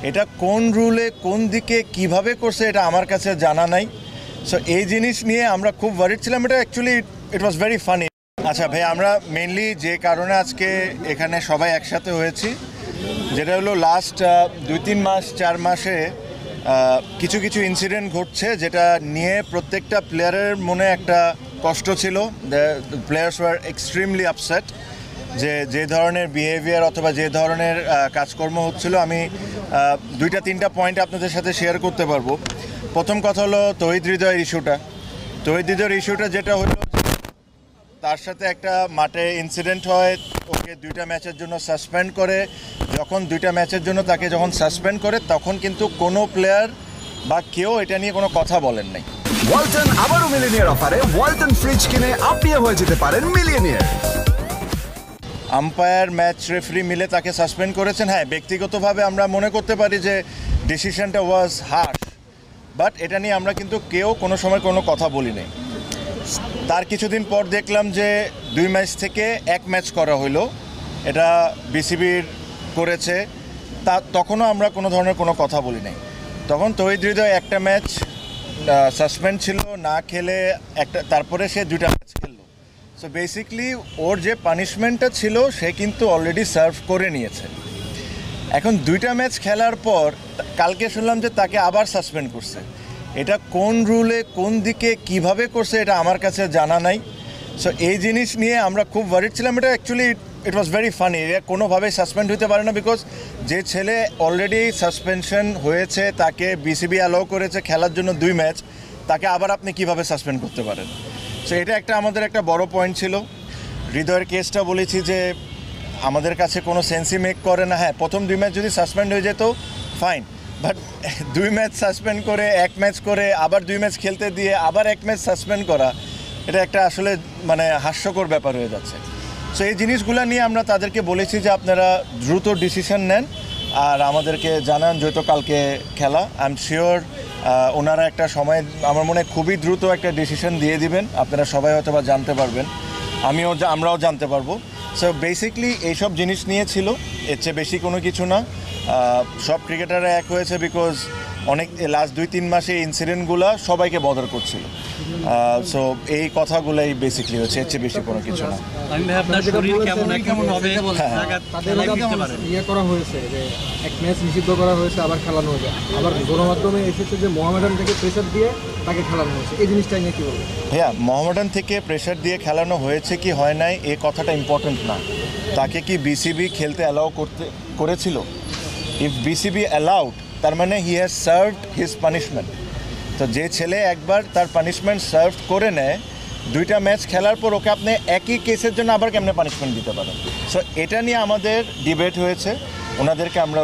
এটা কোন রুলে কোন দিকে কিভাবে করছে এটা আমার কাছে জানা নাই। সো এই জিনিস নিয়ে আমরা খুব ওয়ারিড ছিলাম। এটা actually it was very funny. আচ্ছা ভাই, আমরা মেনলি যে কারণে আজকে এখানে সবাই একসাথে হয়েছি, যেটা হলো লাস্ট 2-3 মাস 4 মাসে কিছু কিছু ইনসিডেন্ট ঘটছে, যেটা নিয়ে প্রত্যেকটা প্লেয়ারের মনে একটা কষ্ট ছিল। The players were extremely upset যে ধরনের বিহেভিয়ার অথবা যে ধরনের কাজকর্ম হচ্ছিল। আমি 2-3টা পয়েন্ট আপনাদের সাথে শেয়ার করতে পারবো। প্রথম কথা হলো তৌহিদ হৃদয়ের ইস্যুটা যেটা হলো, তার সাথে একটা মাঠে ইনসিডেন্ট হয়, ওকে 2টা ম্যাচের জন্য সাসপেন্ড করে। যখন 2টা ম্যাচের জন্য তাকে যখন সাসপেন্ড করে, তখন কিন্তু কোনো প্লেয়ার বা কেউ এটা নিয়ে কোনো কথা বলেন নাই। ওয়ালটন আবারও মিলিয়নিয়ার অফারে ওয়ালটন ফ্রিজ কিনে আপনিও হয়ে যেতে পারেন মিলিয়নিয়ার। আম্পায়ার, ম্যাচ রেফারি মিলে তাকে সাসপেন্ড করেছেন। হ্যাঁ, ব্যক্তিগতভাবে আমরা মনে করতে পারি যে ডিসিশনটা ওয়াজ হার্শ, বাট এটা নিয়ে আমরা কিন্তু কেউ কোনো সময় কোনো কথা বলি নাই। তার কিছুদিন পর দেখলাম যে 2 ম্যাচ থেকে 1 ম্যাচ করা হলো, এটা বিসিবির করেছে। তখনও আমরা কোনো ধরনের কোনো কথা বলি নাই। তখন তৌহিদ হৃদয় একটা ম্যাচ সাসপেন্ড ছিল, না খেলে তারপরে সে 2টা ম্যাচ খেললো। সো বেসিকলি ওর যে পানিশমেন্টটা ছিল সে কিন্তু অলরেডি সার্ভ করে নিয়েছে। এখন 2টা ম্যাচ খেলার পর কালকে শুনলাম যে তাকে আবার সাসপেন্ড করছে। এটা কোন রুলে কোন দিকে কিভাবে করছে এটা আমার কাছে জানা নাই। সো এই জিনিস নিয়ে আমরা খুব ওয়ারিড ছিলাম। এটা actually it was very funny. কোনোভাবেই সাসপেন্ড হতে পারে না, বিকজ যে ছেলে অলরেডি সাসপেনশন হয়েছে, তাকে বিসিবি অ্যালাউ করেছে খেলার জন্য 2 ম্যাচ, তাকে আবার আপনি কিভাবে সাসপেন্ড করতে পারেন? সো এটা আমাদের একটা বড় পয়েন্ট ছিল। হৃদয়ের কেসটা বলেছি যে আমাদের কাছে কোনো সেন্সই মেক করে না। হ্যাঁ, প্রথম 2 ম্যাচ যদি সাসপেন্ড হয়ে যেত ফাইন, বাট 2 ম্যাচ সাসপেন্ড করে 1 ম্যাচ করে আবার 2 ম্যাচ খেলতে দিয়ে আবার 1 ম্যাচ সাসপেন্ড করা, এটা একটা আসলে মানে হাস্যকর ব্যাপার হয়ে যাচ্ছে। সো এই জিনিসগুলো নিয়ে আমরা তাদেরকে বলেছি যে আপনারা দ্রুত ডিসিশন নেন আর আমাদেরকে জানান, যেহেতু কালকে খেলা। আই এম শিওর ওনারা একটা সময় আমার মনে হয় খুবই দ্রুত একটা ডিসিশন দিয়ে দিবেন। আপনারা সবাই হয়তো বা জানতে পারবেন, আমরাও জানতে পারবো। সো বেসিকলি এইসব জিনিস নিয়ে ছিল, এর চেয়ে বেশি কোনো কিছু না। সব ক্রিকেটাররা এক হয়েছে বিকজ অনেক লাস্ট 2-3 মাসে ইনসিডেন্টগুলো সবাইকে বদার করছিল। সো এই কথাগুলোই বেসিকলি হচ্ছে, এর চেয়ে বেশি কোনো কিছু না। করা হয়েছে যে 1 ম্যাচ নিষিদ্ধ করা হয়েছে, আবার খেলানো হয়েছে, আবার গণমাধ্যমে এসেছে যে মোহামেডান থেকে প্রেশার দিয়ে তাকে খেলানো হয়েছে। এই জিনিসটা নিয়ে কি বলবো? হ্যাঁ, মোহামেডান থেকে প্রেশার দিয়ে খেলানো হয়েছে কি হয় নাই এই কথাটা ইম্পর্টেন্ট না। তাকে কি বিসিবি খেলতে অ্যালাউ করেছিল? ইফ বিসিবি অ্যালাউড, তার মানে he has served his punishment. তো যে ছেলে একবার তার পানিশমেন্ট সার্ভ করে নেয়, 2টা ম্যাচ খেলার পর ওকে আপনি একই কেসের জন্য আবার কেমনে পানিশমেন্ট দিতে পারেন? সো এটা নিয়ে আমাদের ডিবেট হয়েছে, ওনাদেরকে আমরা